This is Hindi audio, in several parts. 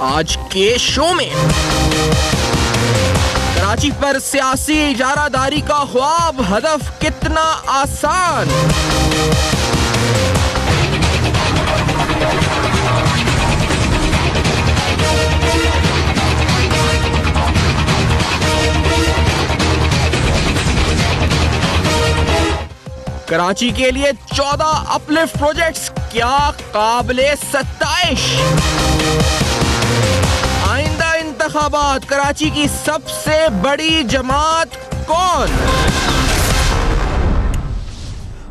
आज के शो में। कराची पर सियासी इजारादारी का ख्वाब हदफ कितना आसान। कराची के लिए 14 अपलिफ्ट प्रोजेक्ट्स क्या काबिले सत्ताइश। आइंदा इंतखाबात कराची की सबसे बड़ी जमात कौन।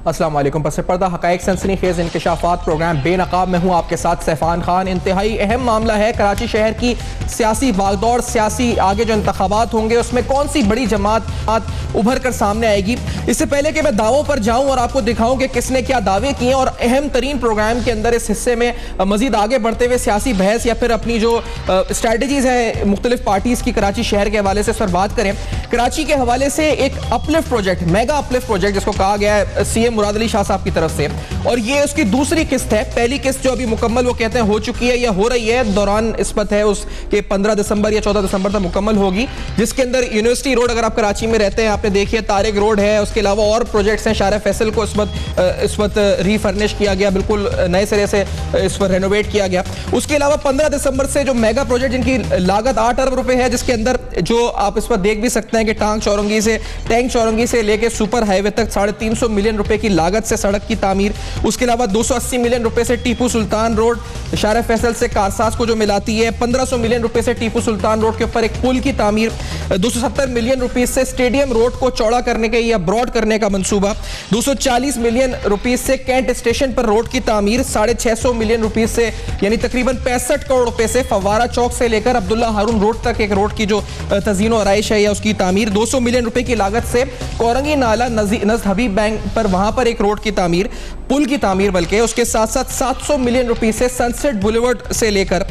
अस्सलाम वालेकुम। पस पर्दा हक़ाइक़ सनसनीखेज़ इंकशाफात प्रोग्राम बेनकाब में हूँ आपके साथ सैफान खान। इंतहाई अहम मामला है कराची शहर की सियासी बागदौड़, सियासी आगे जो इंतखाबात होंगे उसमें कौन सी बड़ी जमात उभर कर सामने आएगी। इससे पहले कि मैं दावों पर जाऊँ और आपको दिखाऊँ कि किसने क्या दावे किए और अहम तरीन प्रोग्राम के अंदर इस हिस्से में मजीद आगे बढ़ते हुए सियासी बहस या फिर अपनी जो स्ट्रैटेजीज़ है मुख्तलिफ पार्टीज़ की कराची शहर के हवाले से इस पर बात करें। कराची के हवाले से एक uplift project, mega uplift project जिसको कहा गया है सीएम मुराद अली शाह साहब की तरफ से, और ये उसकी दूसरी किस्त है। पहली किस्त जो अभी मुकम्मल वो कहते हैं हो चुकी है या हो रही है, दौरान इस्पत है उसके 15 दिसंबर या 14 दिसंबर तक मुकम्मल होगी, जिसके अंदर यूनिवर्सिटी रोड, अगर आप कराची में रहते हैं आपने देखिए तारिक रोड है, उसके अलावा और प्रोजेक्ट्स हैं। शारा फैसल को इस वक्त रीफर्निश किया गया, बिल्कुल नए सिरे से इस पर रेनोवेट किया गया। उसके अलावा 15 दिसंबर से जो मेगा प्रोजेक्ट जिनकी लागत 8 अरब रुपए है, जिसके अंदर जो आप इस पर देख भी सकते हैं कि टैंक चौरंगी से लेके सुपर हाईवे तक 350 मिलियन रुपए की लागत से सड़क की तामीर। उसके अलावा 280 मिलियन रुपए से टीपू सुल्तान रोड शारा फैसल से कारसाज को जो मिलाती है, 1500 मिलियन रुपए से टीपू सुल्तान रोड के ऊपर एक पुल की तामीर, 270 मिलियन रुपए से स्टेडियम रोड को चौड़ा करने के या ब्रॉड करने का मंसूबा, 240 मिलियन रुपए से कैंट स्टेशन पर रोड की तामीर, 650 मिलियन रुपए से यानी तकरीबन 65 करोड़ रुपए से फवारा चौक से लेकर अब्दुल्ला हारून रोड तक एक रोड की जो तज़ीन और आराइश है या उसकी तामीर, 200 मिलियन रुपए की लागत से कोरंगी नाला नज़ हबीब बैंक पर वहां पर एक रोड की तामीर, पुल की तामीर, बल्कि उसके साथ साथ 700 मिलियन रुपए से सनसेट बुलेवर्ड से लेकर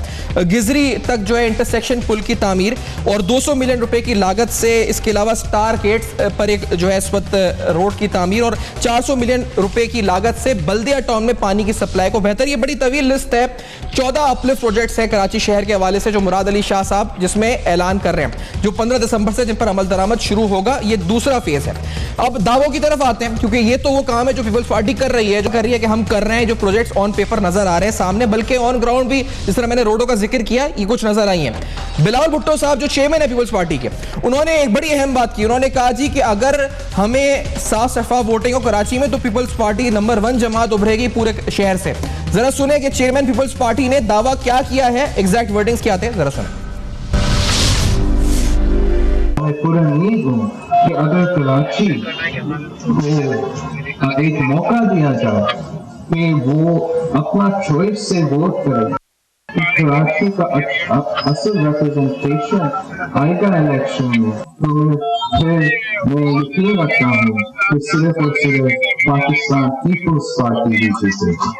गिजरी तक जो है इंटरसेक्शन पुल की तामीर, और 200 मिलियन रुपए की लागत से इसके अलावा स्टार गेट्स पर एक जो है इस वक्त रोड की तामीर, और 400 मिलियन रुपए की लागत से बल्दिया टाउन में पानी की सप्लाई को बेहतर। ये बड़ी तवील लिस्ट है। 14 अपलिफ्ट प्रोजेक्ट्स हैं कराची शहर के हवाले से जो मुराद अली शाह साहब जिसमें ऐलान कर रहे हैं, जो 15 दिसंबर से जिन पर अमल दरामद शुरू होगा। ये दूसरा फेज है। अब दावों की तरफ आते हैं, क्योंकि ये तो वो काम है जो पीपल्स पार्टी कर रही है, कि हम कर रहे हैं, जो प्रोजेक्ट्स ऑन पेपर नजर आ रहे हैं सामने, बल्कि ऑन ग्राउंड भी जिस तरह मैंने रोडों का जिक्र किया ये कुछ नजर आई है। बिलावल भुट्टो साहब जो चेयरमैन है पीपल्स पार्टी के, उन्होंने एक बड़ी अहम बात की। उन्होंने कहा जी कि अगर हमें साफ शफाफ वोटिंग हो कराची में तो पीपल्स पार्टी नंबर 1 जमात उभरेगी पूरे शहर से। जरा सुने कि चेयरमैन पीपल्स पार्टी ने दावा क्या किया है, एग्जैक्ट वर्डिंग्स क्या थे, जरा सुने। पूरा उम्मीद हूँ कि अगर कराची को एक मौका दिया जाए कि वो अपना चॉइस से वोट करे, कराची का असल रिप्रेजेंटेशन आएगा इलेक्शन में, तो फिर मैं यकीन रखता हूँ कि सिर्फ और सिर्फ पाकिस्तान पीपल्स पार्टी ही जीतेगी।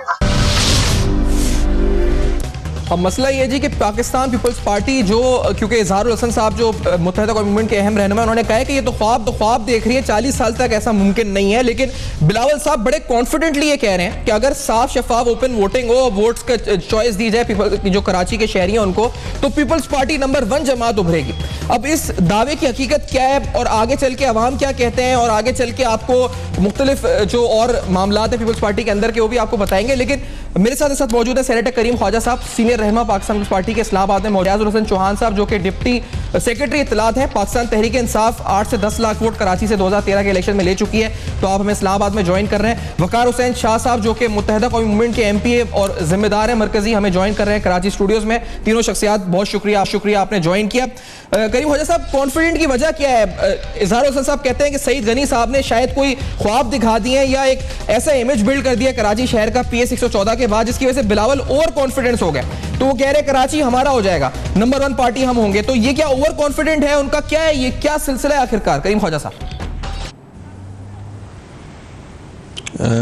अब मसला ये जी कि पाकिस्तान पीपल्स पार्टी जो, क्योंकि इजहारुल हसन साहब जो मुत्तहिदा कौमी मूवमेंट के अहम रहनुमा, उन्होंने कहा है कि ये तो ख्वाब देख रही है, 40 साल तक ऐसा मुमकिन नहीं है। लेकिन बिलावल साहब बड़े कॉन्फिडेंटली ये कह रहे हैं कि अगर साफ शफाफ ओपन वोटिंग हो, वोट्स का चॉइस दी जाए जो कराची के शहरी हैं उनको, तो पीपल्स पार्टी नंबर 1 जमात उभरेगी। अब इस दावे की हकीकत क्या है और आगे चल के अवाम क्या कहते हैं और आगे चल के आपको मुख्तलिफ जो और मामलात है पीपल्स पार्टी के अंदर के वो भी आपको बताएंगे। लेकिन मेरे साथ मौजूद है सेनेटर करीम ख्वाजा साहब, सीनियर रहनुमा पाकिस्तान पीपल्स पार्टी के इस्लामाबाद में, रियाजुल हसन चौहान साहब जो कि डिप्टी सेक्रेटरी इत्तलात है, पाकिस्तान तहरीक इंसाफ 8 से 10 लाख वोट कराची से 2013 के इलेक्शन में ले चुकी है, तो आप हमें इस्लामाबाद में ज्वाइन कर रहे हैं। वकार हुसैन शाह साहब जो कि मुत्तहिदा कौमी मूवमेंट के एमपी और जिम्मेदार है मरकजी, हमें ज्वाइन कर रहे हैं कराची स्टूडियोज में। तीनों शख्सियात बहुत शुक्रिया आपने ज्वाइन किया। करीम ख्वाजा साहब, कॉन्फिडेंट की वजह क्या है? इजहारुल हसन साहब कहते हैं कि सईद गनी साहब ने शायद कोई ख्वाब दिखा दिए या एक ऐसा इमेज बिल्ड कर दिया कराची शहर का PA 114 के बाद, जिसकी वजह से बिलावल ओवर कॉन्फिडेंस हो गए, तो वो कह रहे कराची हमारा हो जाएगा, नंबर 1 पार्टी हम होंगे। तो ये क्या ओवर कॉन्फिडेंट है उनका, क्या है ये, क्या सिलसिला है आखिरकार? करीम ख्वाजा साहब।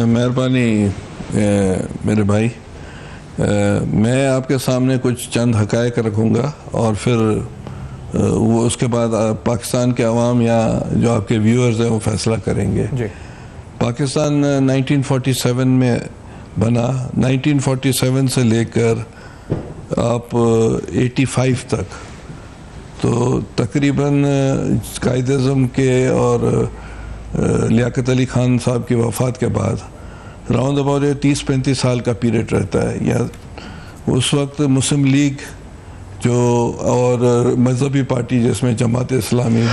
मेहरबानी मेरे भाई, मैं आपके सामने कुछ चंद हकायक रखूँगा और फिर वो उसके बाद पाकिस्तान के अवाम या जो आपके व्यूअर्स हैं वो फैसला करेंगे। जी। पाकिस्तान 1947 में बना, 1947 से लेकर आप 85 तक, तो तकरीबन कायद-ए-आज़म के और लियाकत अली खान साहब की वफ़ात के बाद राउंड अबाउट 30-35 साल का पीरियड रहता है। या उस वक्त मुस्लिम लीग जो और मजहबी पार्टी जिसमें जमात इस्लामी,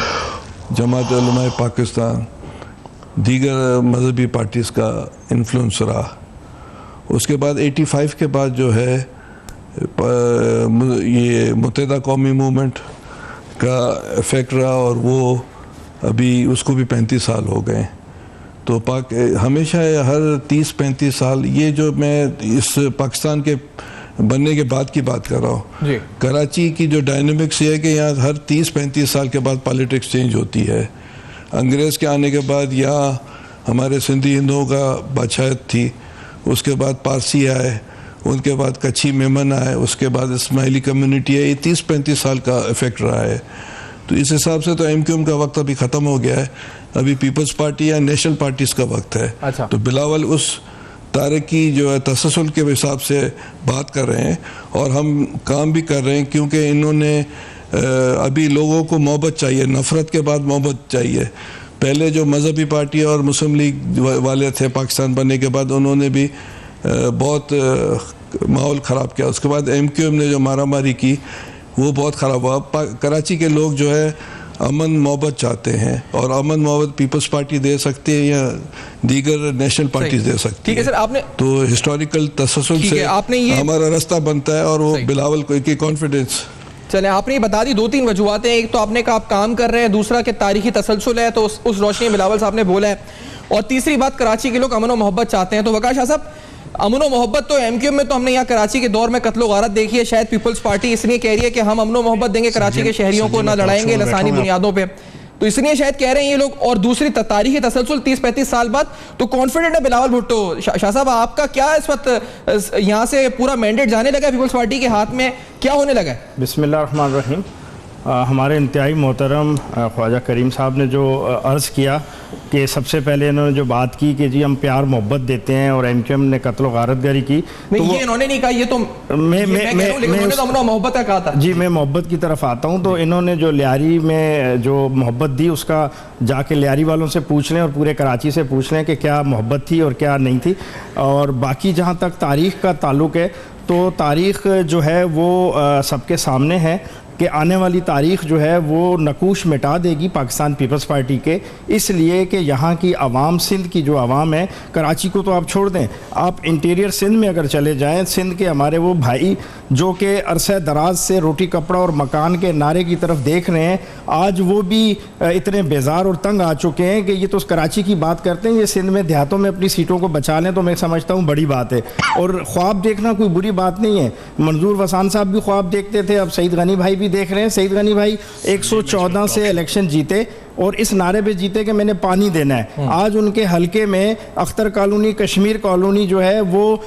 जमात उलमा पाकिस्तान, दीगर मजहबी पार्टीज़ का इन्फ्लुएंस रहा। उसके बाद 85 के बाद जो है ये मुत्तहिदा कौमी मूवमेंट का इफ़ेक्ट रहा, और वो अभी उसको भी 35 साल हो गए। तो हमेशा हर 30-35 साल, ये जो मैं इस पाकिस्तान के बनने के बाद की बात कर रहा हूँ, कराची की जो डायनामिक्स ये है कि यहाँ हर 30-35 साल के बाद पॉलिटिक्स चेंज होती है। अंग्रेज़ के आने के बाद यहाँ हमारे सिंधी हिंदुओं का बादशाहत थी, उसके बाद पारसी आए, उनके बाद कच्छी मेमन आए, उसके बाद इस्माइली कम्युनिटी है। ये 30-35 साल का इफ़ेक्ट रहा है। तो इस हिसाब से तो MQM का वक्त अभी ख़त्म हो गया है, अभी पीपल्स पार्टी या नेशनल पार्टीज़ का वक्त है। अच्छा। तो बिलावल उस तारीख की जो है तसलसल के हिसाब से बात कर रहे हैं, और हम काम भी कर रहे हैं, क्योंकि इन्होंने अभी लोगों को मोहब्बत चाहिए, नफ़रत के बाद मोहब्बत चाहिए। पहले जो मजहबी पार्टी और मुस्लिम लीग वाले थे पाकिस्तान बनने के बाद, उन्होंने भी बहुत माहौल ख़राब किया। उसके बाद MQM ने जो मारामारी की वो बहुत ख़राब हुआ। कराची के लोग जो है अमन मोहब्बत चाहते हैं, और अमन मोहब्बत पीपल्स पार्टी दे सकती है या दीगर नेशनल पार्टीज दे सकती है। ठीक है सर, आपने तो हिस्टोरिकल तसलसल से हमारा रास्ता बनता है, और वो बिलावल को की कॉन्फिडेंस। चले, आपने ये बता दी 2-3 वजूहतें। एक तो आपने कहा आप काम कर रहे हैं, दूसरा कि तारीखी तसलसल है, तो उस रोशनी में बिलावल साहब ने बोला है, और तीसरी बात कराची के लोग अमन और मोहब्बत चाहते हैं। तो वक़ार शाह साहब, अमन और मोहब्बत तो MQM में तो हमने यहाँ कराची के दौर में कत्लो गारत देखी है, शायद पीपल्स पार्टी इसलिए कह रही है कि हम अमन और मोहब्बत देंगे कराची के शहरियों को, ना लड़ाएंगे लसानी बुनियादों पे, तो इसलिए शायद कह रहे हैं ये लोग। और दूसरी तारीखी तसलसल 30-35 साल बाद, तो कॉन्फिडेंट है बिलावल भुट्टो। शाह साहब, आपका क्या इस वक्त यहाँ से पूरा मैंडेट जाने लगा पीपल्स पार्टी के हाथ में, क्या होने लगा है? बिस्मिल्लाहिर्रहमानिर्रहीम। हमारे इंतहाई मोहतरम ख्वाजा करीम साहब ने जो अर्ज़ किया कि सबसे पहले इन्होंने जो बात की कि जी हम प्यार मोहब्बत देते हैं, और MQM ने कत्ल गारतगरी की, नहीं, तो ये इन्होंने नहीं कहा, ये तो मैं तो मोहब्बत का कहा था। जी, मैं मोहब्बत की तरफ आता हूँ। तो इन्होंने जो लियारी में जो मोहब्बत दी, उसका जाके लियारी वालों से पूछ लें और पूरे कराची से पूछ लें कि क्या मोहब्बत थी और क्या नहीं थी। और बाकी जहाँ तक तारीख़ का ताल्लुक़ है, तो तारीख़ जो है वो सबके सामने है कि आने वाली तारीख़ जो है वो नकूश मिटा देगी पाकिस्तान पीपल्स पार्टी के, इसलिए कि यहाँ की आवाम, सिंध की जो आवाम है, कराची को तो आप छोड़ दें, आप इंटीरियर सिंध में अगर चले जाएं, सिंध के हमारे वो भाई जो कि अरसे दराज से रोटी कपड़ा और मकान के नारे की तरफ देख रहे हैं, आज वो भी इतने बेजार और तंग आ चुके हैं कि ये तो कराची की बात करते हैं, ये सिंध में देहातों में अपनी सीटों को बचा लें तो मैं समझता हूँ बड़ी बात है। और ख्वाब देखना कोई बुरी बात नहीं है, मंजूर वसान साहब भी ख्वाब देखते थे, अब सईद गनी भाई भी देख रहे हैं। सईद गनी भाई 114 से इलेक्शन जीते और इस नारे पे जीते कि मैंने पानी देना है। आज उनके हलके में अख्तर कॉलोनी, कश्मीर कॉलोनी जो है वो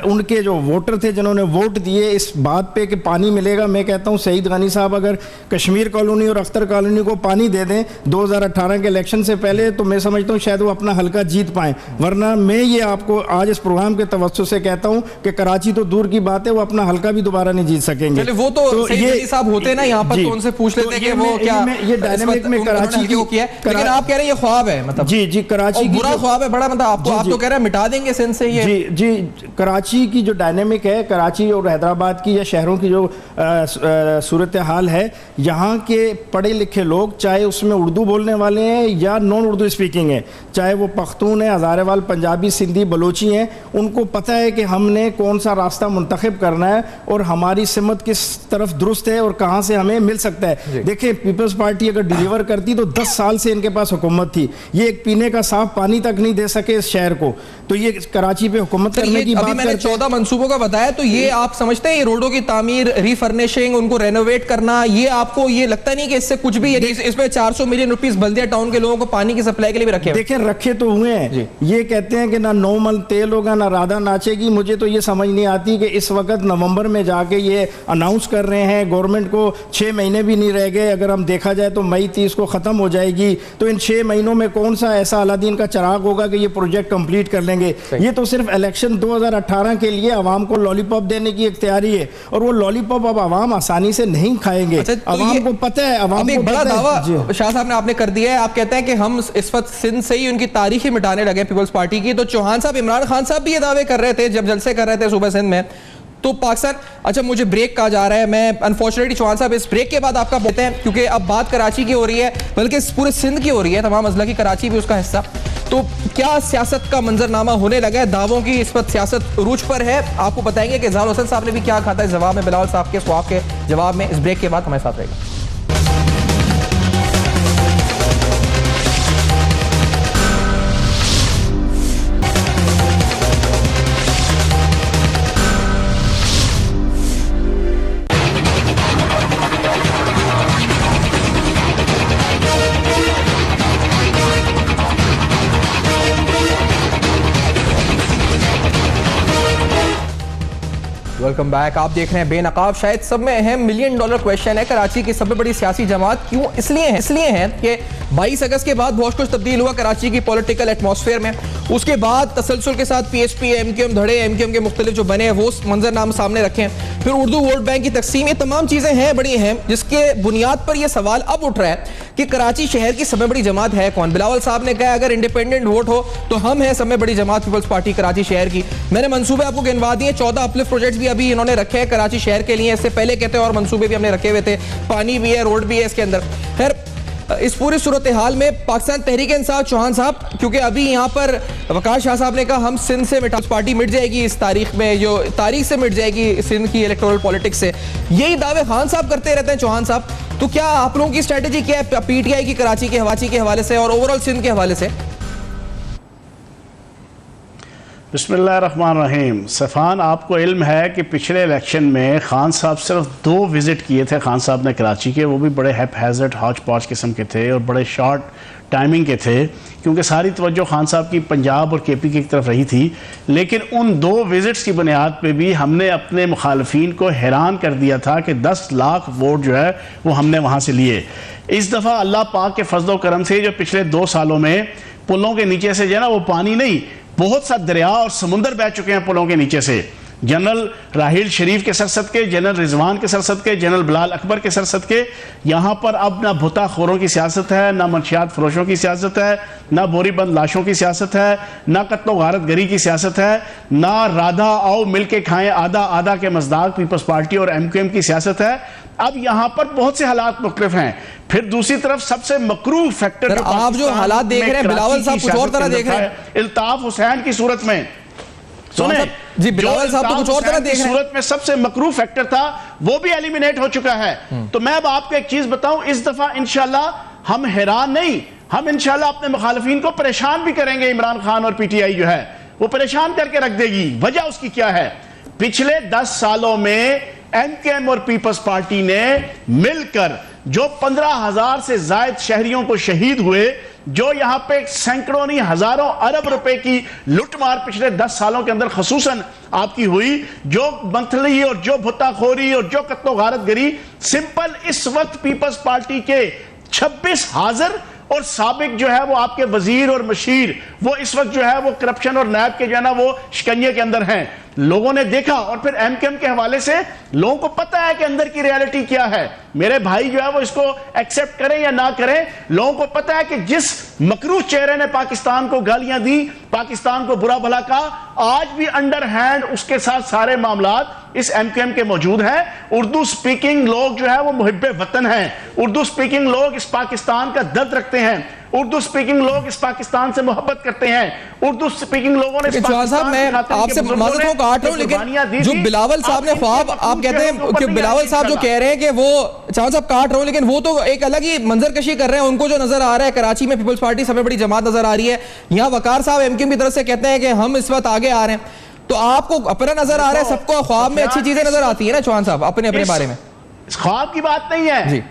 उनके जो वोटर थे जिन्होंने वोट दिए इस बात पे कि पानी मिलेगा, मैं कहता हूँ सईद गनी साहब अगर कश्मीर कॉलोनी और अख्तर कॉलोनी को पानी दे दें 2018 के इलेक्शन से पहले, तो मैं समझता हूँ शायद वो अपना हलका जीत पाएँ। वरना मैं ये आपको आज इस प्रोग्राम के तवज्जो से कहता हूँ कि कराची तो दूर की बात है, वो अपना हलका भी दोबारा नहीं जीत सकेंगे। वो तो ये साहब होते ना यहाँ पर, तो उनसे पूछ लेते कि वो क्या ये डायनामिक में कराची को किया, लेकिन आप कह रहे हैं ये ख्वाब है, मतलब जी कराची बुरा ख्वाब है बड़ा, मतलब आपको आप तो कह रहे हैं मिटा देंगे सिंध से ये। जी कराची की जो डायनेमिक है, कराची और हैदराबाद की या शहरों की जो सूरत हाल है, यहाँ के पढ़े लिखे लोग, चाहे उसमें उर्दू बोलने वाले हैं या नॉन उर्दू स्पीकिंग है, चाहे वो पख्तून है, हज़ारेवाल, पंजाबी, सिंधी, बलोची हैं, उनको पता है कि हमने कौन सा रास्ता मुंतखब करना है और हमारी सिमत किस तरफ दुरुस्त है और कहाँ से हमें मिल सकता है। देखिए पीपल्स पार्टी अगर डिलीवर करती तो 10 साल से इनके पास हुकूमत थी, ये एक पीने का साफ पानी तक नहीं दे सके इस शहर को, तो ये कराची पे हुकूमत करने की बात करते हैं। 14 मंसूबों का बताया, तो ये आप समझते हैं ये रोडों की तामीर, रीफर्निशिंग, उनको रेनोवेट करना, ये आपको ये लगता नहीं कि इससे कुछ भी, इसमें 400 मिलियन रुपीस बल्दिया टाउन के लोगों को पानी की सप्लाई के लिए भी रखे? देखिए रखे तो हुए हैं, ये कहते हैं कि ना 9 मन तेल होगा ना राधा नाचेगी। मुझे तो ये समझ नहीं आती कि इस वक्त नवंबर में जाके ये अनाउंस कर रहे हैं, गवर्नमेंट को 6 महीने भी नहीं रह गए, अगर हम देखा जाए तो मई 30 को खत्म हो जाएगी तो इन 6 महीनों में कौन सा ऐसा अलादीन का चिराग होगा कि ये प्रोजेक्ट कंप्लीट कर लेंगे। ये तो सिर्फ इलेक्शन 2018 के लिए आवाम को लॉलीपॉप देने की एक तैयारी है, और वो लॉलीपॉप अब आवाम आसानी से नहीं खाएंगे। अच्छा, आवाम को पता है, आवाम को बड़ा दावा शाह साहब ने आपने कर दिया है। आप कहते हैं कि हम इस वक्त सिंध से ही उनकी तारीख ही मिटाने लगे पीपल्स पार्टी की। तो चौहान साहब, इमरान खान साहब भी ये दावे कर रहे थे जब जलसे कर रहे थे सूबे सिंध में। तो पाकिस्तान, अच्छा मुझे ब्रेक कहा जा रहा है, मैं अनफॉर्चुनेटली चौहान साहब इस ब्रेक के बाद आपका बोलते हैं, क्योंकि अब बात कराची की हो रही है, बल्कि पूरे सिंध की हो रही है, तमाम अजला की, कराची भी उसका हिस्सा। तो क्या सियासत का मंजरनामा होने लगा है? दावों की इस वक्त सियासत उरूज पर है। आपको बताएंगे कि इजहार हुसैन साहब ने भी क्या कहा था इस जवाब में, बिलावल साहब के सवाल के जवाब में। इस ब्रेक के बाद हमारे साथ रहेगा। Welcome back. आप देख रहे हैं बेनकाब। शायद सब में अहम $1 मिलियन क्वेश्चन है, कराची की सबसे बड़ी सियासी जमात क्यों? इसलिए है कि 22 अगस्त के बाद बहुत कुछ तब्दील हुआ कराची की पॉलिटिकल एटमॉस्फेयर में। उसके बाद तसलसल के साथ PHP, MQM धड़े, MQM के मुख्तलिफ जो बने वो मंजरनाम सामने रखें, फिर उर्दू वोट बैंक की तकसीम, ये तमाम चीज़ें हैं बड़ी अहम, जिसके बुनियाद पर यह सवाल अब उठ रहा है कि कराची शहर की सबसे बड़ी जमात है कौन? बिलावल साहब ने कहा अगर इंडिपेंडेंट वोट हो तो हम हैं सबसे बड़ी जमात पीपल्स पार्टी कराची शहर की। मैंने मंसूबे आपको गिनवा दिए, 14 अपलिफ्ट प्रोजेक्ट्स भी अभी इन्होंने रखे हैं कराची शहर के लिए। इससे पहले कहते हैं और मंसूबे भी हमने रखे हुए थे, पानी भी है, रोड भी है इसके अंदर। खैर, इस पूरी सूरत हाल में पाकिस्तान तहरीक इंसाफ, चौहान साहब, क्योंकि अभी यहाँ पर वकार शाह साहब ने कहा हम सिंध से पार्टी मिट जाएगी, इस तारीख में जो तारीख से मिट जाएगी सिंध की इलेक्टोरल पॉलिटिक्स से, यही दावे खान साहब करते रहते हैं। चौहान साहब, तो क्या आप लोगों की स्ट्रेटेजी क्या है PTI की कराची के हवाले से और ओवरऑल सिंध के हवाले से? बिस्मिल्लाहिर्रहमानिर्रहीम। सफ़ान, आपको इल्म है कि पिछले इलेक्शन में खान साहब सिर्फ 2 विज़िट किए थे खान साहब ने कराची के, वो भी बड़े हैज़र्ड हौच पौच किस्म के थे और बड़े शॉर्ट टाइमिंग के थे, क्योंकि सारी तवज्जो खान साहब की पंजाब और KP की तरफ रही थी। लेकिन उन 2 विज़िट्स की बुनियाद पे भी हमने अपने मुखालफीन को हैरान कर दिया था कि 10 लाख वोट जो है वो हमने वहाँ से लिए। इस दफ़ा अल्लाह पाक के फजल करम से जो पिछले 2 सालों में पुलों के नीचे से जो है ना, वो पानी नहीं, बहुत सा दरिया और समुंदर बह चुके हैं पुलों के नीचे से। जनरल राहिल शरीफ के सरसद के, जनरल रिजवान के सरसद के, जनरल बिलाल अकबर के सरसद के, यहाँ पर अब ना भुताखोरों की सियासत है, ना मंशियात फरोशों की सियासत है, ना बोरीबंद लाशों की सियासत है, ना कत्लो गारत गरी की सियासत है, ना राधा आओ मिल के खाएं आधा आधा के मजदाक पीपल्स पार्टी और MQM की सियासत है। अब यहाँ पर बहुत से हालात मुख्तलिफ हैं। फिर दूसरी तरफ सबसे मकरूह फैक्टर, आप जो हालात देख रहे हैं, बिलावल साहब कुछ और तरह देख रहे हैं। इल्ताफ हुसैन की सूरत में सुने जी, बिलावल साहब तो कुछ और तरह देख रहे हैं। सूरत में सबसे मकरूह फैक्टर था, वो भी एलिमिनेट हो चुका है। तो मैं अब आपको एक चीज बताऊं, इस दफा इंशाल्लाह हम हैरान नहीं, हम इंशाल्लाह अपने मुखालिफिन को परेशान भी करेंगे। इमरान खान और PTI जो है वो परेशान करके रख देगी। वजह उसकी क्या है? पिछले 10 सालों में MQM और पीपल्स पार्टी ने मिलकर जो 15,000 से ज्यादा शहरियों को शहीद हुए, जो यहां पे सैकड़ों नहीं हजारों अरब रुपए की लुटमार पिछले 10 सालों के अंदर खसूसन आपकी हुई, जो मंथली और जो भुत्ताखोरी और जो कत्लो गारतगरी, सिंपल इस वक्त पीपल्स पार्टी के 26 हाजिर और साबिक जो है वो आपके वजीर और मशीर, वो इस वक्त जो है वो करप्शन और नैब के जो है ना वो शिकंजे के अंदर हैं। लोगों ने देखा, और फिर MQM के हवाले से लोगों को पता है कि अंदर की रियलिटी क्या है। मेरे भाई जो है वो इसको एक्सेप्ट करें या ना करें, लोगों को पता है कि जिस मकरूह चेहरे ने पाकिस्तान को गालियां दी, पाकिस्तान को बुरा भला कहा, आज भी अंडर हैंड उसके साथ सारे मामलात इस MQM के मौजूद हैं। उर्दू स्पीकिंग लोग जो है वो मुहिब्बे वतन हैं, उर्दू स्पीकिंग लोग इस पाकिस्तान का दर्द रखते हैं, उर्दू स्पीकिंग लोग इस पाकिस्तान से मोहब्बत करते हैं, उर्दू स्पीकिंग लोगों ने साहब, मैं आपसे माजरत को काट रहा हूं, लेकिन जो बिलावल साहब ने ख्वाब, आप कहते हैं कि बिलावल साहब जो कह रहे हैं कि वो चौहान साहब काट रहा हूं, लेकिन वो तो एक अलग ही मंजरकशी कर रहे हैं। उनको जो नजर आ रहा है कराची में पीपल्स पार्टी सबसे बड़ी जमात नजर आ रही है। यहाँ वकार साहब MQM की तरफ से कहते हैं कि हम इस वक्त आगे आ रहे हैं, तो आपको अपना नजर आ रहा है, सबको ख्वाब में अच्छी चीजें नजर आती है ना चौहान साहब अपने अपने बारे में? ख्वाब की बात नहीं है जी।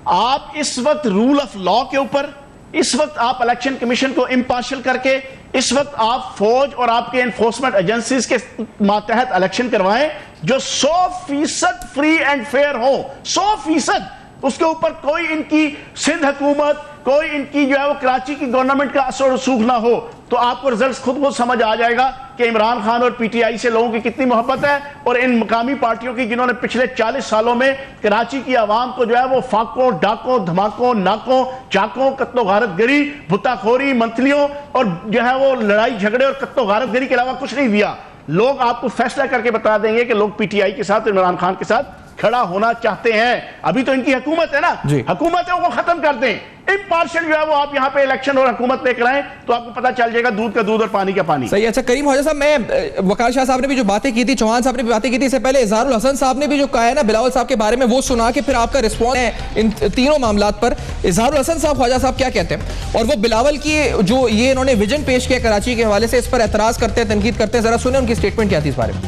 आप इस वक्त रूल ऑफ लॉ के ऊपर, इस वक्त आप इलेक्शन कमीशन को इम्पार्शियल करके, इस वक्त आप फौज और आपके एनफोर्समेंट एजेंसीज के मातहत इलेक्शन करवाएं जो 100% फ्री एंड फेयर हो, 100%। उसके ऊपर कोई इनकी सिंध हुकूमत कोई इनकी जो है वो कराची की गवर्नमेंट का असर रसूख ना हो, तो आपको रिजल्ट खुद समझ आ जाएगा कि इमरान खान और पीटीआई से लोगों की कितनी मोहब्बत है, और इन मकामी पार्टियों की जिन्होंने पिछले 40 सालों में कराची की आवाम को जो है वो फाकों, डाकों, धमाकों, नाकों, चाकों, कत्लो गारतगरी, भुत्ताखोरी, मंथलियों और जो है वो लड़ाई झगड़े और कत्लो गारतगरी के अलावा कुछ नहीं दिया। लोग आपको फैसला करके बता देंगे कि लोग पीटीआई के साथ, इमरान खान के साथ खड़ा होना चाहते हैं। अभी तो इनकी हुकूमत है ना, हुकूमत है, वो खत्म कर दें। इम्पार्शियल जो है वो आप यहाँ पे इलेक्शन और हुकूमत लेकर आए तो आपको पता चल जाएगा दूध का दूध और पानी का पानी। सही। अच्छा करीम ख्वाजा साहब, मैं वकार शाह साहब ने भी जो बातें की थी, चौहान साहब ने भी बातें की थी, इससे पहले इजहारुल हसन साहब ने भी जो कहा है ना बिलावल साहब के बारे में, वो सुना के फिर आपका रिस्पॉन्स है इन तीनों मामलात पर। इजहारुल हसन साहब, ख्वाजा साहब क्या कहते हैं, और वो बिलावल की जो ये इन्होंने विजन पेश किया कराची के हवाले से, इस पर एतराज करते हैं, तनकीद करते हैं, जरा सुने उनकी स्टेटमेंट क्या थी इस बारे में।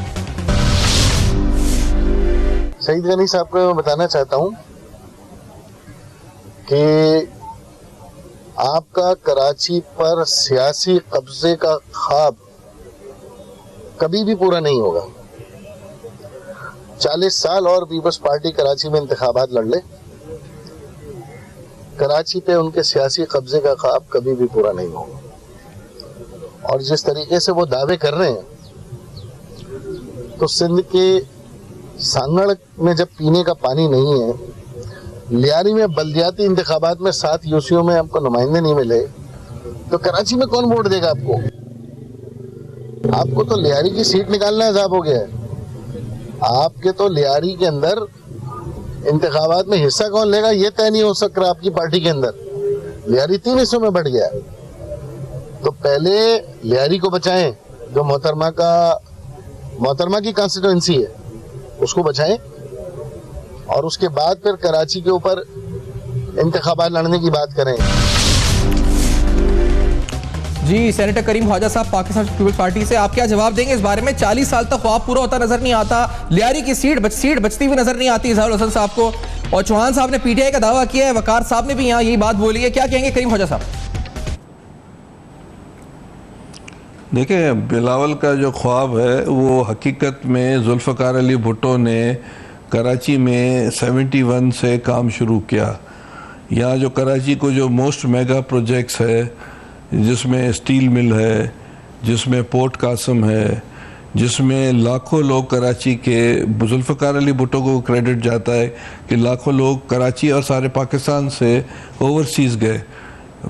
सईद गनी साहब को मैं बताना चाहता हूं कि आपका कराची पर सियासी कब्जे का ख्वाब कभी भी पूरा नहीं होगा। 40 साल और पीपल्स पार्टी कराची में इंतखाबात लड़ ले, कराची पे उनके सियासी कब्जे का ख्वाब कभी भी पूरा नहीं होगा। और जिस तरीके से वो दावे कर रहे हैं, तो सिंध के सांगड़ में जब पीने का पानी नहीं है, लियारी में बल्दियाती इंतखाबात में 7 यूसीओ में आपको नुमाइंदे नहीं मिले, तो कराची में कौन वोट देगा आपको? आपको तो लियारी की सीट निकालना अजाब हो गया है। आपके तो लियारी के अंदर इंतखाबात में हिस्सा कौन लेगा ये तय नहीं हो सक रहा आपकी पार्टी के अंदर। लियारी 3 हिस्सों में बढ़ गया। तो पहले लियारी को बचाएं, जो मोहतरमा की कॉन्स्टिट्यूएंसी है उसको बचाएं, और उसके बाद फिर कराची के ऊपर इंतखाबात लड़ने की बात करें। जी सेनेटर करीम ख्वाजा साहब पाकिस्तान पीपल्स पार्टी से, आप क्या जवाब देंगे इस बारे में? 40 साल तक ख्वाब पूरा होता नजर नहीं आता, लियारी की सीट बचती हुई नजर नहीं आती इजहारुल हसन साहब को, और चौहान साहब ने पीटीआई का दावा किया है, वकार साहब ने भी यहाँ यही बात बोली है। क्या कहेंगे करीम ख्वाजा साहब? देखिए, बिलावल का जो ख्वाब है वो हकीकत में जुल्फ़कार अली भुट्टो ने कराची में 71 से काम शुरू किया। यहाँ जो कराची को जो मोस्ट मेगा प्रोजेक्ट्स है, जिसमें स्टील मिल है, जिसमें पोर्ट कासम है, जिसमें लाखों लोग कराची के, जुल्फ़कार अली भुट्टो को क्रेडिट जाता है कि लाखों लोग कराची और सारे पाकिस्तान से ओवरसीज़ गए,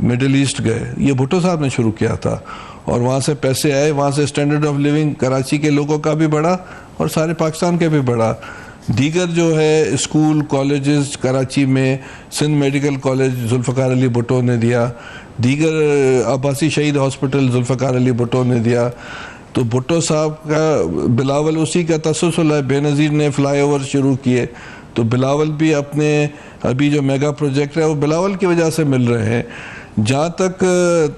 मिडिल ईस्ट गए, ये भुट्टो साहब ने शुरू किया था। और वहाँ से पैसे आए, वहाँ से स्टैंडर्ड ऑफ लिविंग कराची के लोगों का भी बढ़ा और सारे पाकिस्तान के भी बढ़ा। दीगर जो है स्कूल कॉलेजेस कराची में, सिंध मेडिकल कॉलेज जुल्फ़कार अली भुट्टो ने दिया, दीगर अब्बासी शहीद हॉस्पिटल जुल्फ़कार अली भुट्टो ने दिया। तो भुट्टो साहब का बिलावल उसी का तसलसल है। बेनज़ीर ने फ्लाईओवर शुरू किए, तो बिलावल भी अपने अभी जो मेगा प्रोजेक्ट है वो बिलावल की वजह से मिल रहे हैं। जहाँ तक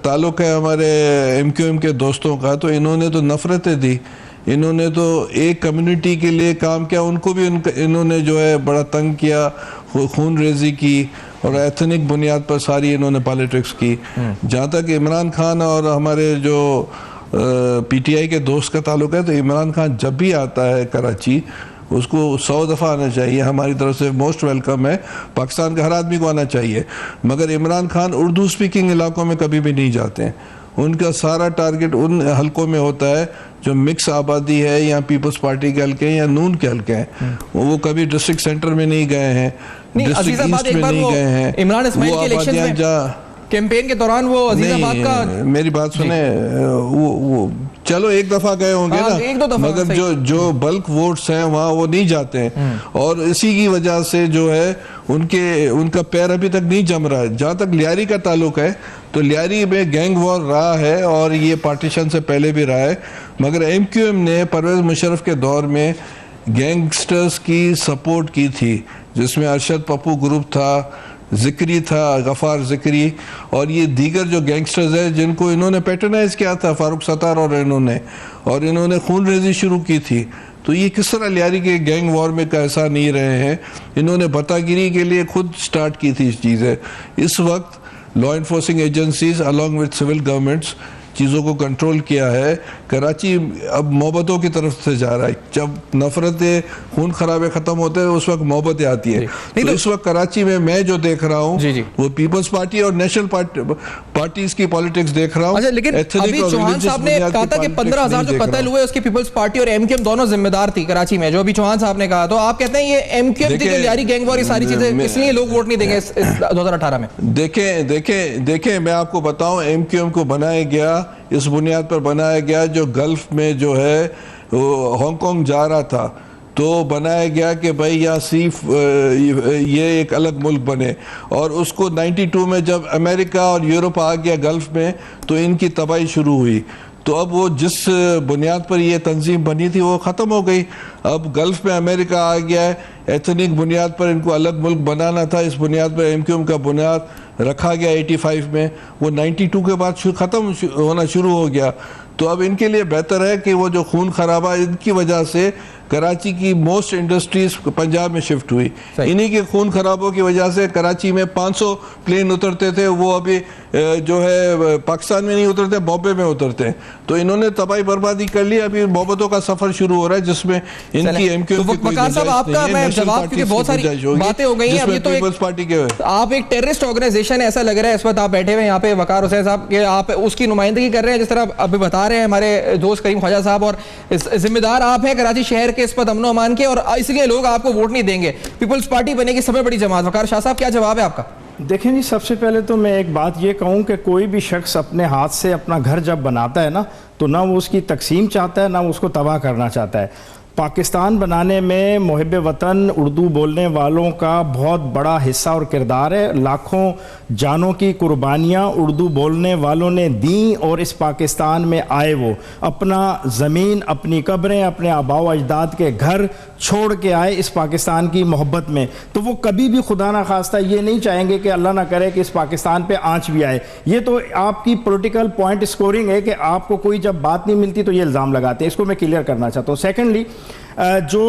ताल्लुक़ है हमारे MQM के दोस्तों का, तो इन्होंने तो नफ़रतें दी, इन्होंने तो एक कम्युनिटी के लिए काम किया, उनको भी इन्होंने जो है बड़ा तंग किया, खून रेजी की और एथनिक बुनियाद पर सारी इन्होंने पॉलिटिक्स की। जहाँ तक इमरान खान और हमारे जो PTI के दोस्त का ताल्लुक़ है, तो इमरान खान जब भी आता है कराची उसको 100 दफ़ा आना चाहिए, हमारी तरफ से मोस्ट वेलकम है, पाकिस्तान के हर आदमी को आना चाहिए। मगर इमरान खान उर्दू स्पीकिंग इलाकों में कभी भी नहीं जाते हैं। उनका सारा टारगेट उन हलकों में होता है जो मिक्स आबादी है, या पीपल्स पार्टी के हल्के हैं या नून के हल्के हैं। वो कभी डिस्ट्रिक्ट सेंटर में नहीं गए हैं, डिस्ट्रिक्ट ईस्ट में नहीं गए हैं। इमरान इस्माइल के इलेक्शन में कैंपेन के दौरान वो अजीजाबाद का, मेरी बात सुने, वो चलो एक दफा गए होंगे ना, एक दो दफा, मगर जो बल्क वोट्स हैं वहाँ वो नहीं जाते हैं, और इसी की वजह से जो है उनका पैर अभी तक नहीं जम रहा है। जहाँ तक लियारी का ताल्लुक है, तो लियारी में गैंग वॉर रहा है और ये पार्टीशन से पहले भी रहा है, मगर MQM ने परवेज मुशर्रफ के दौर में गैंगस्टर्स की सपोर्ट की थी, जिसमें अरशद पप्पू ग्रुप था, ज़िक्री था, गफ़ार ज़िक्री, और ये दीगर जो गैंगस्टर्स हैं जिनको इन्होंने पैटर्नाइज किया था, फारूक सत्तार और इन्होंने खून रेजी शुरू की थी। तो ये किस तरह लियारी के गैंग वॉर में का हिस्सा नहीं रहे हैं? इन्होंने बतागिरी के लिए खुद स्टार्ट की थी चीज़ें। इस वक्त law enforcing agencies along with civil governments चीज़ों को कंट्रोल किया है, कराची अब मोहब्बतों की तरफ से जा रहा है। जब नफरतें, खून खराबे ख़त्म होते हैं उस वक्त मोहब्बतें आती है। तो इस वक्त कराची में मैं जो देख रहा हूँ वो पीपल्स पार्टी और नेशनल पार्टीज की पॉलिटिक्स देख रहा हूँ। अच्छा, लेकिन अभी चौहान साहब ने कहा था कि 15,000 जो कत्ल हुए उसकी पीपल्स पार्टी और एमक्यूएम दोनों जिम्मेदार थी कराची में, जो अभी चौहान साहब ने कहा। तो आप कहते हैं ये एमक्यूएम थी जो लियारी गैंग वॉर, ये सारी चीजें, इसलिए लोग वोट नहीं देंगे इस 2018 में? देखें मैं आपको बताऊं, एमक्यूएम को बनाया गया इस बुनियाद पर बनाया गया जो गल्फ में जो है हांगकांग जा रहा था, तो बनाया गया कि भाई यहाँ सिर्फ ये एक अलग मुल्क बने। और उसको 92 में जब अमेरिका और यूरोप आ गया गल्फ में तो इनकी तबाही शुरू हुई। तो अब वो जिस बुनियाद पर ये तंजीम बनी थी वो ख़त्म हो गई। अब गल्फ में अमेरिका आ गया है, एथनिक बुनियाद पर इनको अलग मुल्क बनाना था, इस बुनियाद पर एमक्यूएम का बुनियाद रखा गया 85 में, वो 92 के बाद ख़त्म होना शुरू हो गया। तो अब इनके लिए बेहतर है कि वो जो खून खराबा इनकी वजह से कराची की मोस्ट इंडस्ट्रीज पंजाब में शिफ्ट हुई, इन्हीं के खून खराबों की वजह से कराची में 500 प्लेन उतरते थे, वो अभी जो है पाकिस्तान में नहीं उतरते, बॉम्बे में उतरते हैं। तो इन्होंने तबाही बर्बादी कर ली। अभी मोहब्बतों का सफर शुरू हो रहा है जिसमें इनकी एमक्यूएम की कोई गुंजाइश नहीं है। जवाब, क्योंकि बहुत सारी बातें हो गई हैं, अभी तो पीपल्स पार्टी के आप एक टेररिस्ट ऑर्गेनाइजेशन ऐसा लग रहा है इस वक्त आप बैठे हुए यहाँ पे वकार हुसैन साहब के, आप उसकी नुमाइंदगी कर रहे हैं, जिस तरह अभी बता रहे हैं हमारे दोस्त करीम ख्वाजा साहब, और जिम्मेदार आप हैं कराची शहर के इस पर अमनो अमान के, और इसलिए लोग आपको वोट नहीं देंगे, पीपल्स पार्टी बनेगी सबसे बड़ी जमात। वकार शाह साहब, क्या जवाब है आपका? देखें जी, सबसे पहले तो मैं एक बात ये कहूँ कि कोई भी शख्स अपने हाथ से अपना घर जब बनाता है ना, तो ना वो उसकी तकसीम चाहता है ना वो उसको तबाह करना चाहता है। पाकिस्तान बनाने में मुहिब वतन उर्दू बोलने वालों का बहुत बड़ा हिस्सा और किरदार है। लाखों जानों की कुर्बानियाँ उर्दू बोलने वालों ने दी और इस पाकिस्तान में आए। वो अपना ज़मीन, अपनी कब्रें, अपने आबाओ अजदाद के घर छोड़ के आए इस पाकिस्तान की मोहब्बत में। तो वो कभी भी खुदा ना खास्ता ये नहीं चाहेंगे कि अल्लाह ना करे कि इस पाकिस्तान पे आँच भी आए। ये तो आपकी पॉलिटिकल पॉइंट स्कोरिंग है कि आपको कोई जब बात नहीं मिलती तो ये इल्ज़ाम लगाते हैं। इसको मैं क्लियर करना चाहता हूँ। सेकेंडली, जो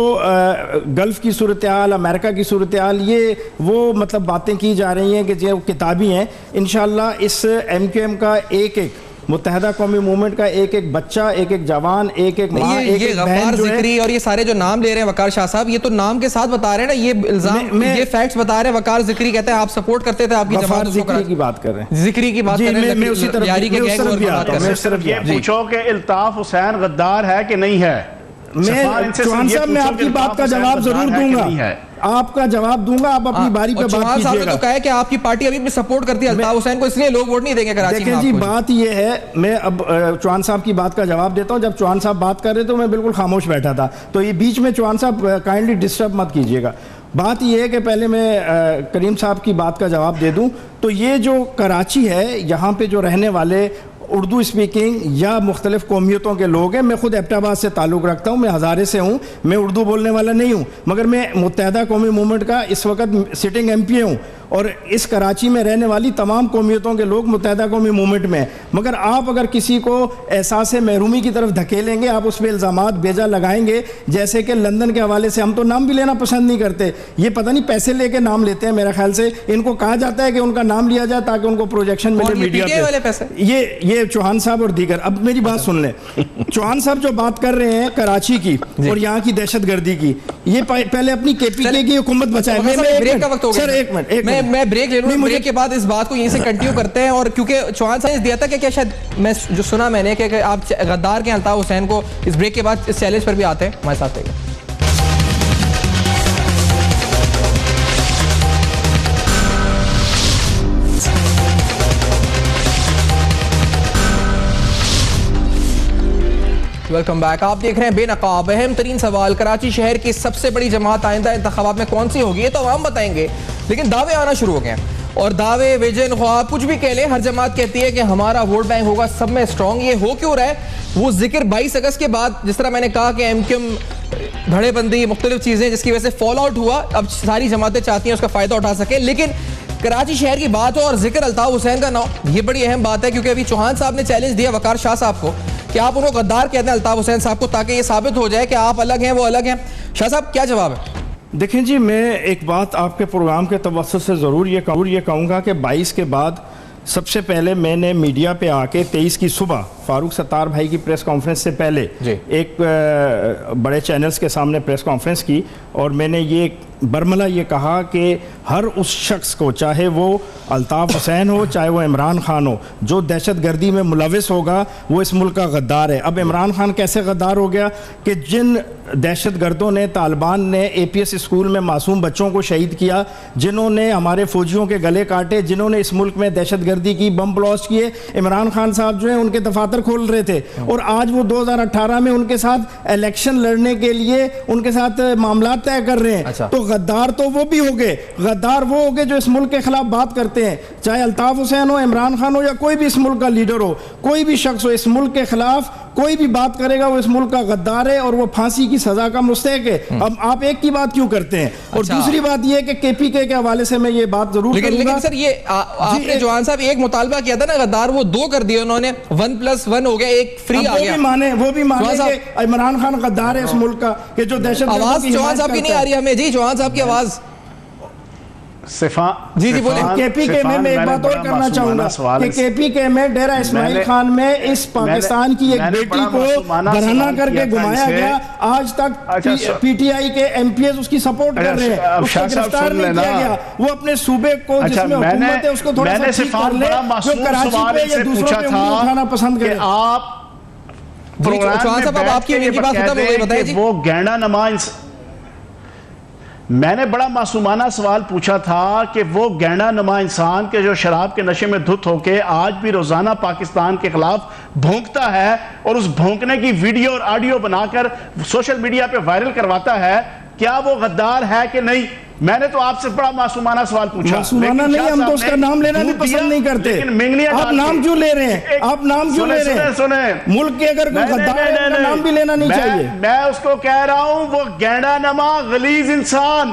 गल्फ़ की सूरत हाल, अमेरिका की सूरत हाल, ये वो मतलब बातें की जा रही हैं कि जो किताबी हैं। इंशाअल्लाह इस एमक्यूएम का एक मुत्तहदा कौमी मूवमेंट का एक बच्चा, एक जवान, एक माँ, एक बहन जो है, और ये सारे जो नाम ले रहे हैं वकार शाह साहब, ये तो नाम के साथ बता रहे हैं ना, ये इल्जाम, ये फैक्ट्स बता रहे हैं। वकार जिक्री कहते हैं आप सपोर्ट करते थे आपकी जमात, जिक्री की बात कर रहे हैं, जिक्री की बात कर रहे हैं। मैं उसी तरफ ये पूछो कि इल्ताफ हुसैन गद्दार है कि नहीं है। मैं चौहान साहब, मैं आपकी बात का जवाब जरूर दूंगा, आपका जवाब दूंगा, आप अपनी बारी पे बात कीजिएगा। तो कहा है कि आपकी पार्टी अभी भी सपोर्ट करती है अल्ताफ हुसैन को, इसलिए लोग वोट नहीं देंगे कराची में। देखें जी, बात ये है, मैं अब चौहान साहब की बात का जवाब देता हूं। जब चौहान साहब बात कर रहे तो मैं बिल्कुल खामोश बैठा था, तो ये बीच में चौहान साहब काइंडली डिस्टर्ब मत कीजिएगा। बात यह है कि पहले मैं करीम साहब की बात का जवाब दे दूं। तो ये जो कराची है, यहाँ पे जो रहने वाले उर्दू स्पीकिंग या मुख्तलिफ कौमियतों के लोग हैं, मैं खुद एबटाबाद से ताल्लुक़ रखता हूँ, मैं हज़ारे से हूँ, मैं उर्दू बोलने वाला नहीं हूँ, मगर मैं मुत्तहदा कौमी मूवमेंट का इस वक्त सिटिंग MP हूँ, और इस कराची में रहने वाली तमाम कौमियतों के लोग मुत्तहदा कौमी मूवमेंट में। मगर आप अगर किसी को एहसास महरूमी की तरफ धकेलेंगे, आप उस पर इल्ज़ामात बेजा लगाएंगे, जैसे कि लंदन के हवाले से, हम तो नाम भी लेना पसंद नहीं करते, ये पता नहीं पैसे लेके नाम लेते हैं, मेरे ख्याल से इनको कहा जाता है कि उनका नाम लिया जाए ताकि उनको प्रोजेक्शन मिले मीडिया पे। ये चौहान साहब और दीगर, अब मेरी बात सुन लें। चौहान साहब जो बात कर रहे हैं कराची की और यहाँ की दहशतगर्दी की, ये पहले अपनी KPK की हुकूमत बचाए। सर एक मिनट, मैं ब्रेक ले लूं, ब्रेक के बाद इस बात को यहीं से कंटिन्यू करते हैं। और क्योंकि चौहान साहब ने दिया था कि क्या, शायद मैं जो सुना मैंने कि आप गद्दार के अल्ताफ हुसैन को इस ब्रेक के बाद इस चैलेंज पर भी आते हैं हमारे साथ रहेगा। Welcome back. आप देख रहे हैं बेनकाब। अहम तरीन सवाल, कराची शहर की सबसे बड़ी जमात आइंदा इंतखाबात में कौन सी होगी, ये तो आवाम बताएंगे, लेकिन दावे आना शुरू हो गए हैं। और दावे, विजन, ख्वाब, कुछ भी कह लें, हर जमात कहती है कि हमारा वोट बैंक होगा सब में स्ट्रॉन्ग। ये हो क्यों रहा है? वो जिक्र 22 अगस्त के बाद, जिस तरह मैंने कहा कि एमक्यूएम धड़ेबंदी, मुख्तलिफ चीज़ें जिसकी वजह से फॉल आउट हुआ, अब सारी जमातें चाहती हैं उसका फ़ायदा उठा सके। लेकिन कराची शहर की बात हो और जिक्र अल्ताफ हुसैन का ना हो, ये बड़ी अहम बात है, क्योंकि अभी चौहान साहब ने चैलेंज दिया वकार शाह साहब को कि आप उनको गद्दार कहते हैं अल्ताफ हुसैन साहब को, ताकि ये साबित हो जाए कि आप अलग हैं, वो अलग हैं। शाह साहब, क्या जवाब है? देखें जी, मैं एक बात आपके प्रोग्राम के तवज्जुह से ज़रूर ये कहूँगा कि 22 के बाद सबसे पहले मैंने मीडिया पे आके 23 की सुबह फारूक सत्तार भाई की प्रेस कॉन्फ्रेंस से पहले एक बड़े चैनल्स के सामने प्रेस कॉन्फ्रेंस की और मैंने ये बरमला ये कहा कि हर उस शख्स को, चाहे वो अल्ताफ़ हुसैन हो चाहे वो इमरान खान हो, जो दहशतगर्दी में मुलविस होगा वो इस मुल्क का गद्दार है। अब इमरान खान कैसे गद्दार हो गया कि जिन दहशतगर्दों ने, तालिबान ने APS स्कूल में मासूम बच्चों को शहीद किया, जिन्होंने हमारे फौजियों के गले काटे, जिन्होंने इस मुल्क में दहशतगर्दी की बम ब्लास्ट किए, इमरान खान साहब जो है उनके दफातर खोल रहे थे और आज वो 2018 में उनके साथ इलेक्शन लड़ने के लिए उनके साथ मामला तय कर रहे हैं। तो गद्दार तो वो भी हो गए, गद्दार वो हो गए जो इस मुल्क के खिलाफ बात करते हैं, चाहे अल्ताफ हुसैन हो, इमरान खान हो या कोई भी इस मुल्क का लीडर हो, कोई भी शख्स हो, इस मुल्क के खिलाफ कोई भी बात करेगा वो इस मुल्क का गद्दार है और वो फांसी की सजा का मुस्तहिक है। अब आप एक की बात क्यों करते हैं? और दूसरी बात ये कि KPK के हवाले से मैं ये बात जरूर लेकिन सर ये आपने जवान साहब एक मुतालबा किया था ना गद्दार, वो 2 कर दिए उन्होंने, 1+1 हो गया, एक फ्री आ गया। वो भी माने कि इमरान खान गद्दार है इस मुल्क का, कि जो दहशत। आवाज चौहान साहब की नहीं आ रही हमें जी, चौहान साहब की आवाज। जी बोले। KPK में मैं एक बात और करना चाहूंगा कि KPK में डेरा इस्माइल खान में इस पाकिस्तान की एक बेटी को बरहना करके घुमाया गया, आज तक PTI के MPs उसकी सपोर्ट कर रहे हैं, उसको गिरफ्तार नहीं किया गया। वो अपने सूबे को जिसमें हुकूमत है उसको थोड़ा सा ठीक कर ले, जो कराची पे या दूसरों पे उंगली उठाना पसंद करे। आप चौहान साहब आपकी बात खत्म हो गई, बताइए जी। वो गैंडा नमा, मैंने बड़ा मासूमाना सवाल पूछा था कि वो गैंडा नुमा इंसान के जो शराब के नशे में धुत होके आज भी रोजाना पाकिस्तान के खिलाफ भौंकता है और उस भौंकने की वीडियो और ऑडियो बनाकर सोशल मीडिया पे वायरल करवाता है, क्या वो गद्दार है कि नहीं? मैंने तो आपसे बड़ा मासूमाना सवाल पूछा। मासूमाना नहीं, हम तो उसका नाम लेना भी पसंद नहीं करते। आप नाम क्यों ले रहे हैं? आप नाम क्यों ले रहे हैं? सुने मुल्क के अगर कोई गद्दार है उसका नाम भी लेना नहीं चाहिए। मैं उसको कह रहा हूं वो गैंडा नमा गलीज इंसान,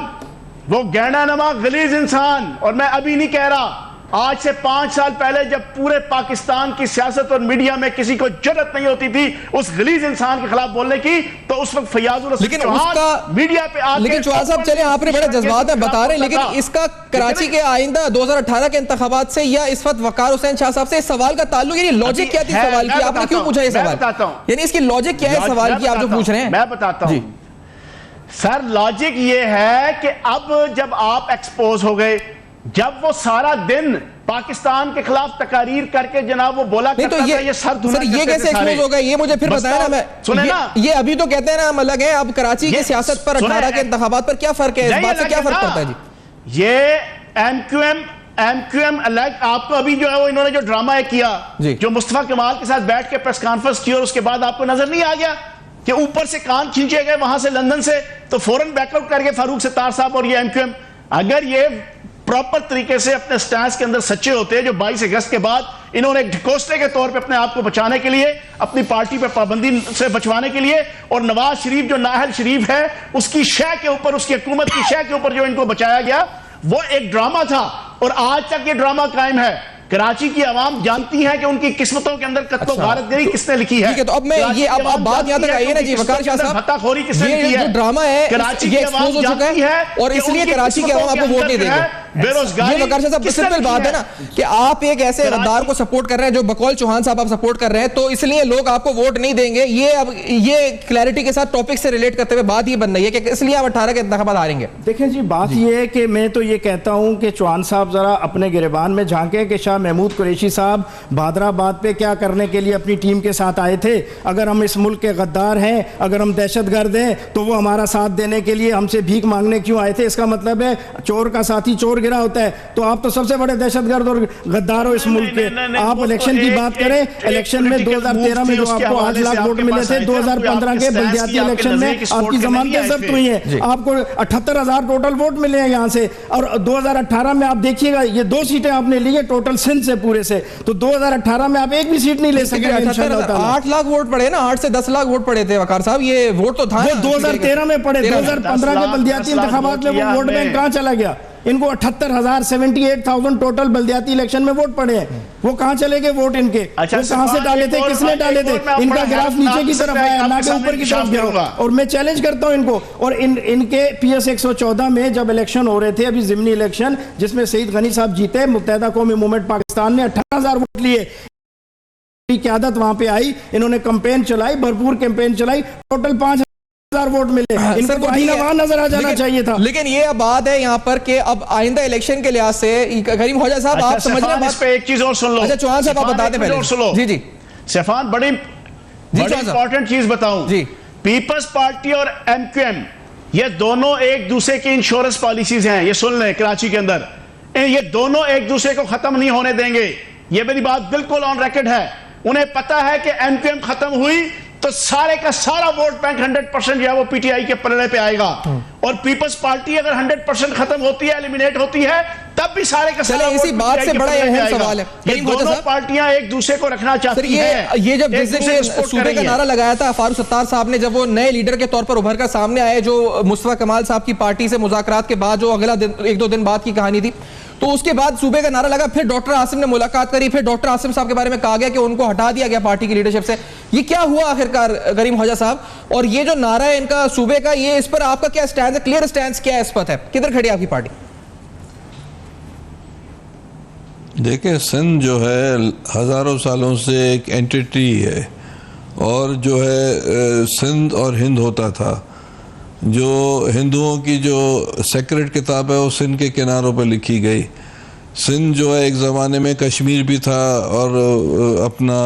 वो गैंडा नमा गलीज इंसान। और मैं अभी नहीं कह रहा, आज से 5 साल पहले जब पूरे पाकिस्तान की सियासत और मीडिया में किसी को जरूरत नहीं होती थी उस गलीज इंसान के खिलाफ बोलने की, तो उस वक्त फैयाजुल लेकिन उसका मीडिया पे आके, लेकिन चौहान साहब चले आपने बड़े जज्बात में बता रहे हैं, लेकिन इसका कराची के आइंदा 2018 के इंतखाबात से या इस वक्त वकार हुसैन शाह साहब से इस सवाल का ताल्लुक, यानी लॉजिक क्या थी सवाल की? आपने क्यों पूछा ये सवाल? यानी इसकी लॉजिक क्या है सवाल की, आप जो पूछ रहे हैं? मैं बताता हूं सर। लॉजिक ये है कि अब जब आप एक्सपोज हो गए, जब वो सारा दिन पाकिस्तान के खिलाफ तकारीर करके जनाब वो बोला नहीं, तो ये सर ये कैसे एक्सपोज हो गए ये मुझे फिर बताया ना। मैं सुने ना, ये अभी तो कहते हैं ना हम अलग है, अब कराची की सियासत पर 18 के इंतखाबात पर क्या फर्क है? इस बात से क्या फर्क पड़ता है जी? ये MQM अलग, आपको अभी जो है वो इन्होंने जो ड्रामा किया, जो मुस्तफा कमाल के साथ बैठ के प्रेस कॉन्फ्रेंस की और उसके बाद आपको नजर नहीं आ गया कि ऊपर से कान खींचे गए वहां से लंदन से, तो फौरन बैकआउट करके फारूक सत्तार साहब और ये MQM, अगर ये प्रॉपर तरीके से अपने स्टैंड के अंदर सच्चे होते हैं, जो 22 अगस्त के बाद इन्होंने एक ढकोसले के तौर पे अपने आप को बचाने के लिए, अपनी पार्टी पे पाबंदी से बचवाने के लिए, और नवाज शरीफ जो नाहल शरीफ है उसकी शय के ऊपर, उसकी हुकूमत की शय के ऊपर जो इनको बचाया गया, वो एक ड्रामा था और आज तक ये ड्रामा कायम है। कराची की आवाम जानती है कि उनकी किस्मतों के अंदर कत्तो गारतगिरी किसने लिखी है। ठीक है, तो अब मैं ये अब बात याद रखिए ना जी वकार शाह साहब, भत्ताखोरी किसने लिखी है? जो ड्रामा है कराची ये एक्सपोज हो चुका है और इसलिए कराची की आवाम आपको वोट नहीं देगी। बेरोजगारी, ये वकार शाह साहब सिंपल बात है ना कि आप एक ऐसे गद्दार को सपोर्ट कर रहे हैं जो बकौल चौहान साहब आप सपोर्ट कर रहे हैं, तो इसलिए लोग आपको वोट नहीं देंगे। ये अब ये क्लैरिटी के साथ टॉपिक से रिलेट करते हुए बात ये बन रही है कि इसलिए आप 18 के इंतखाबात हारेंगे। देखिए जी, बात ये है कि मैं तो ये कहता हूं कि चौहान साहब जरा अपने गिरबान में झांके कि शाह महमूद कुरैशी साहब भादराबाद पे क्या करने के लिए अपनी टीम के साथ आए थे। अगर हम इस मुल्क के गद्दार हैं, अगर हम दहशतगर्द हैं, तो वो हमारा साथ देने के लिए हमसे भीख मांगने क्यों आए थे? इसका मतलब है चोर का साथी चोर गिरा होता है। तो आप तो सबसे बड़े दहशतगर्द और गद्दार हो इस मुल्क के। आप इलेक्शन की बात करें, इलेक्शन में 2013 में जो आपको 8 लाख वोट मिले थे, 2015 के बलदियाती इलेक्शन में आपकी जमानतें जब्त हुई हैं, आपको 78,000 टोटल वोट मिले हैं यहाँ से। और 2018 में आप देखिएगा ये 2 सीटें आपने ली है टोटल सिंध से पूरे से, तो 2018 में आप एक भी सीट नहीं ले सके। 8 लाख वोट पड़े ना, 8 से 10 लाख वोट पड़े थे वकार साहब, ये वोट तो था 2013 में पड़े, 2015 के बलदियाती इंतखाबात में वो वोट बैंक कहाँ चला गया? इनको 78,000 78,000 टोटल बलदियाती इलेक्शन में वोट पड़े हैं, वो कहां चले गए वोट इनके? वो कहां से डाले थे, किसने डाले थे? इनका ग्राफ नीचे की तरफ आया, ना कि ऊपर की तरफ गया। और मैं चैलेंज करता हूं इनको। और इनके PS 114 में जब इलेक्शन हो रहे थे, अभी जिमनी इलेक्शन जिसमें सईद गनी साहब जीते, मुत्तहिदा कौमी मूवमेंट पाकिस्तान ने 18,000 वोट लिए। क़यादत वहां पे आई, इन्होंने कैंपेन चलाई, भरपूर कैंपेन चलाई, टोटल 5,000 वोट मिले। इनको तो आईना वहां नजर आ जाना चाहिए था। लेकिन ये अब बात है यहाँ पर कि अब आइंदा इलेक्शन के लिहाज से करीम ख्वाजा साहब, आप समझ रहे हैं, इस पे एक चीज और सुन लो। अच्छा चौहान साहब आप बता दें पहले। सुनो जी जी सैफान, बड़ी इंपॉर्टेंट चीज बताऊं जी। पीपल्स पार्टी और एमक्यूएम ये दोनों एक दूसरे की इंश्योरेंस पॉलिसीज हैं, ये सुन लें। कराची के अंदर ये दोनों एक दूसरे को खत्म नहीं होने देंगे, ये मेरी बात बिल्कुल ऑन रिकॉर्ड है। उन्हें पता है कि एमक्यूएम खत्म हुई तो सारे का सारा वोट बैंक 100% जो है वो पीटीआई के पलड़े पे आएगा, और पीपल्स पार्टी अगर 100% खत्म होती है, एलिमिनेट होती है, तब भी सारे का सारा इसी बात से बड़ा अहम सवाल है। ये दोनों पार्टियां एक दूसरे को रखना चाहती हैं। ये जब सूबे का नारा लगाया था फारूक सत्तार साहब ने, जब वो नए लीडर के तौर पर उभर कर सामने आए, जो मुस्तफा कमाल साहब की पार्टी से मुज़ाकरात के बाद जो अगला दिन 1-2 दिन बाद की कहानी थी, तो उसके बाद सूबे का नारा लगा, फिर डॉक्टर आसिम ने मुलाकात करी, फिर डॉक्टर आसिम साहब के बारे में कहा गया कि उनको हटा दिया गया पार्टी की लीडरशिप से। ये क्या हुआ आखिरकार करीम ख्वाजा साहब? और ये जो नारा है इनका सूबे का, ये इस पर आपका क्या स्टैंड है, क्लियर स्टैंड क्या इस पर है, किधर खड़ी आपकी पार्टी? देखिए, सिंध जो है हज़ारों सालों से एक एंटिटी है, और जो है सिंध और हिंद होता था। जो हिंदुओं की जो सेक्रेट किताब है वो सिंध के किनारों पर लिखी गई। सिंध जो है एक ज़माने में कश्मीर भी था, और अपना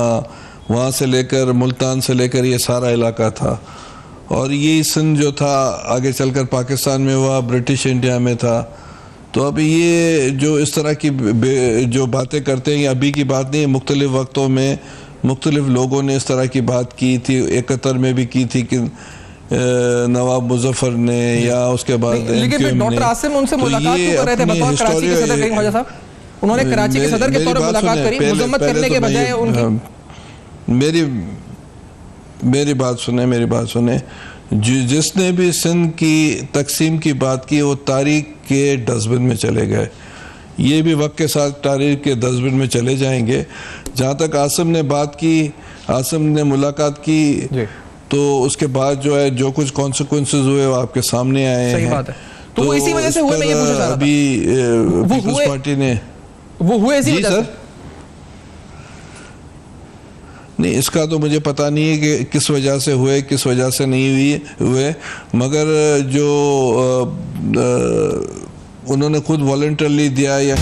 वहाँ से लेकर मुल्तान से लेकर ये सारा इलाका था, और ये सिंध जो था आगे चलकर पाकिस्तान में हुआ, ब्रिटिश इंडिया में था। तो अब ये जो इस तरह की जो बातें करते हैं, ये अभी की बात नहीं है, मुख्तलिफ वक्तों में मुख्तलिफ लोगों ने इस तरह की बात की थी। 71 में भी की थी कि नवाब मुजफ्फर ने, या उसके बाद लेकिन डॉक्टर आसिम उनसे मुलाकात क्यों कर रहे थे बतौर कराची के सदर करीम ख्वाजा साहब? उन्होंने कराची के सदर के तौर पर मुलाकात करी, मुजम्मत करने के बजाय उनकी। मेरी बात सुने। जिसने भी सिंध की तकसीम की बात की वो तारीख के डस्टबिन में चले गए। ये भी वक्त के साथ तारीख के डस्टबिन में चले जाएंगे। जहाँ तक आसिम ने बात की, आसिम ने मुलाकात की, तो उसके बाद जो है जो कुछ कॉन्सिक्वेंसेस हुए वो आपके सामने आए सही हैं। बात है। तो वो इसी वजह से हुए, मैं ये पूछना चाह रहा था। अभी पीपल्स पार्टी ने वो हुए इसी वजह से? नहीं, इसका तो मुझे पता नहीं है कि किस वजह से हुए, किस वजह से नहीं हुए, मगर जो उन्होंने खुद वॉलंटरली दिया या